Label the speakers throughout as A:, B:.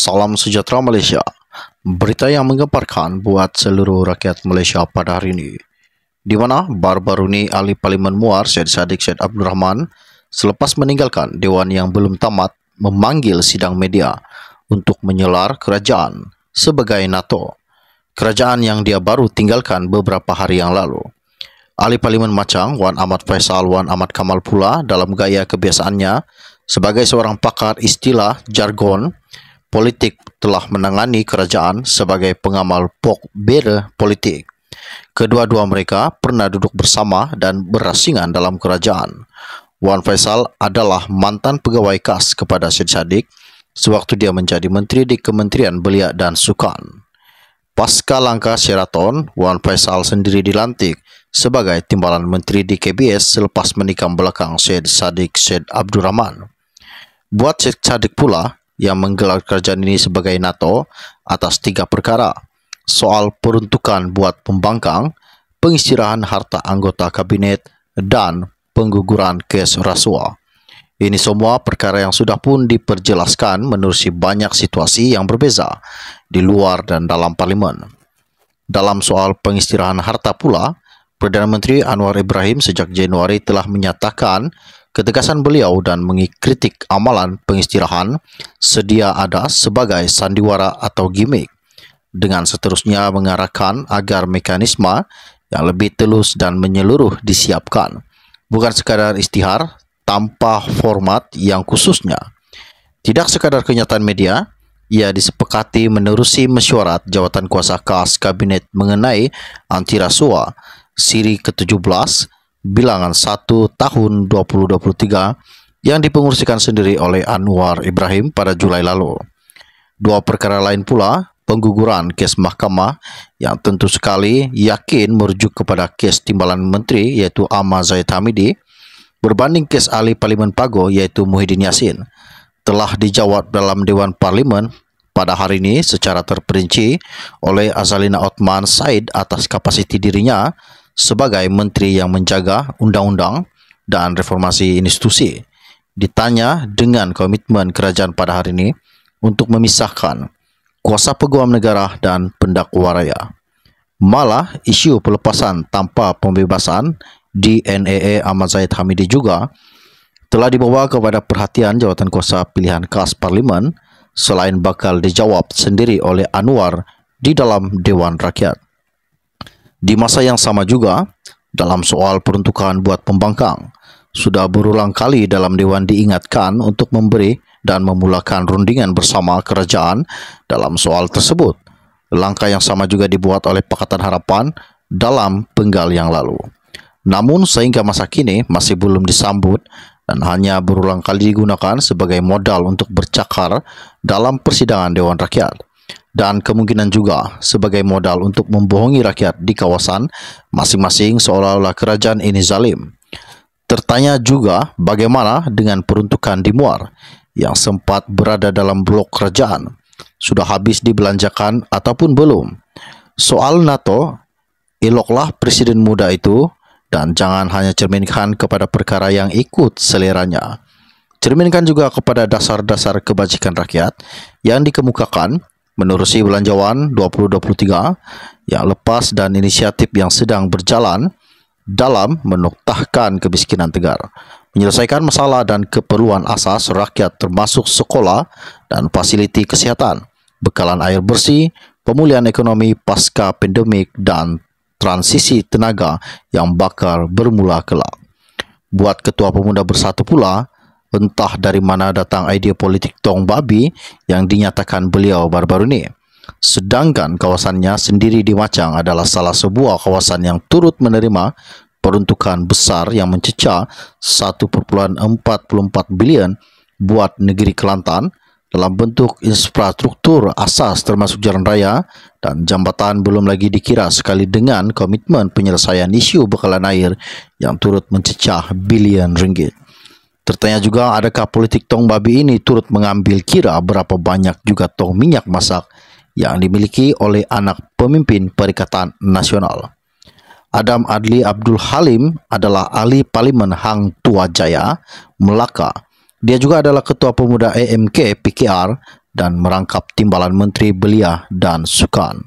A: Salam sejahtera Malaysia. Berita yang menggemparkan buat seluruh rakyat Malaysia pada hari ini, di mana baru-baru ini Ahli Parlimen Muar Syed Saddiq Syed Abdul Rahman selepas meninggalkan Dewan yang belum tamat memanggil sidang media untuk menyelar kerajaan sebagai NATO, kerajaan yang dia baru tinggalkan beberapa hari yang lalu. Ahli Parlimen Machang Wan Ahmad Faisal Wan Ahmad Kamal pula dalam gaya kebiasaannya sebagai seorang pakar istilah jargon politik telah menangani kerajaan sebagai pengamal pokbera politik. Kedua-dua mereka pernah duduk bersama dan berasingan dalam kerajaan. Wan Faisal adalah mantan pegawai KAS kepada Syed Saddiq sewaktu dia menjadi menteri di Kementerian Belia dan Sukan. Pasca langkah Sheraton, Wan Faisal sendiri dilantik sebagai timbalan menteri di KBS selepas menikam belakang Syed Saddiq Syed Abdul Rahman. Buat Syed Saddiq pula yang menggelar kerajaan ini sebagai NATO atas 3 perkara: soal peruntukan buat pembangkang, pengistirahan harta anggota kabinet, dan pengguguran kes rasuah. Ini semua perkara yang sudah pun diperjelaskan menerusi banyak situasi yang berbeza di luar dan dalam parlimen. Dalam soal pengistirahan harta pula, Perdana Menteri Anwar Ibrahim sejak Januari telah menyatakan ketegasan beliau dan mengkritik amalan pengistirahan sedia ada sebagai sandiwara atau gimmick, dengan seterusnya mengarahkan agar mekanisme yang lebih telus dan menyeluruh disiapkan, bukan sekadar istihar tanpa format yang khususnya. Tidak sekadar kenyataan media, ia disepakati menerusi mesyuarat Jawatan Kuasa KAS Kabinet mengenai anti rasuah siri ke-17 bilangan 1 tahun 2023 yang dipengurusikan sendiri oleh Anwar Ibrahim pada Julai lalu. Dua perkara lain pula, pengguguran kes mahkamah yang tentu sekali yakin merujuk kepada kes timbalan menteri iaitu Ahmad Zahid Hamidi berbanding kes ahli Parlimen Pago iaitu Muhyiddin Yassin, telah dijawab dalam Dewan Parlimen pada hari ini secara terperinci oleh Azalina Othman Said atas kapasiti dirinya sebagai menteri yang menjaga undang-undang dan reformasi institusi. Ditanya dengan komitmen kerajaan pada hari ini untuk memisahkan kuasa peguam negara dan pendakwa raya. Malah isu pelepasan tanpa pembebasan DNAA Ahmad Zahid Hamidi juga telah dibawa kepada perhatian Jawatan Kuasa Pilihan KAS Parlimen selain bakal dijawab sendiri oleh Anwar di dalam Dewan Rakyat. Di masa yang sama juga, dalam soal peruntukan buat pembangkang, sudah berulang kali dalam Dewan diingatkan untuk memberi dan memulakan rundingan bersama kerajaan dalam soal tersebut. Langkah yang sama juga dibuat oleh Pakatan Harapan dalam penggal yang lalu. Namun sehingga masa kini masih belum disambut dan hanya berulang kali digunakan sebagai modal untuk bercakar dalam persidangan Dewan Rakyat, dan kemungkinan juga sebagai modal untuk membohongi rakyat di kawasan masing-masing seolah-olah kerajaan ini zalim. Tertanya juga bagaimana dengan peruntukan di Muar yang sempat berada dalam blok kerajaan, sudah habis dibelanjakan ataupun belum. Soal NATO, eloklah presiden muda itu dan jangan hanya cerminkan kepada perkara yang ikut seleranya. Cerminkan juga kepada dasar-dasar kebajikan rakyat yang dikemukakan menerusi Belanjawan 2023 yang lepas dan inisiatif yang sedang berjalan dalam menoktahkan kemiskinan tegar, menyelesaikan masalah dan keperluan asas rakyat termasuk sekolah dan fasiliti kesihatan, bekalan air bersih, pemulihan ekonomi pasca pandemik dan transisi tenaga yang bakal bermula kelak. Buat Ketua Pemuda Bersatu pula, entah dari mana datang idea politik tong babi yang dinyatakan beliau baru-baru ini. Sedangkan kawasannya sendiri di Machang adalah salah sebuah kawasan yang turut menerima peruntukan besar yang mencecah 1.44 bilion buat negeri Kelantan dalam bentuk infrastruktur asas termasuk jalan raya dan jambatan, belum lagi dikira sekali dengan komitmen penyelesaian isu bekalan air yang turut mencecah bilion ringgit. Tertanya juga adakah politik tong babi ini turut mengambil kira berapa banyak juga tong minyak masak yang dimiliki oleh anak pemimpin Perikatan Nasional. Adam Adli Abdul Halim adalah ahli Parlimen Hang Tua Jaya, Melaka. Dia juga adalah Ketua Pemuda AMK PKR dan merangkap timbalan Menteri Belia dan Sukan.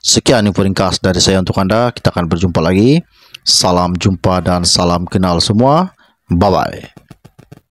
A: Sekian info ringkas dari saya untuk Anda. Kita akan berjumpa lagi. Salam jumpa dan salam kenal semua. Bye-bye.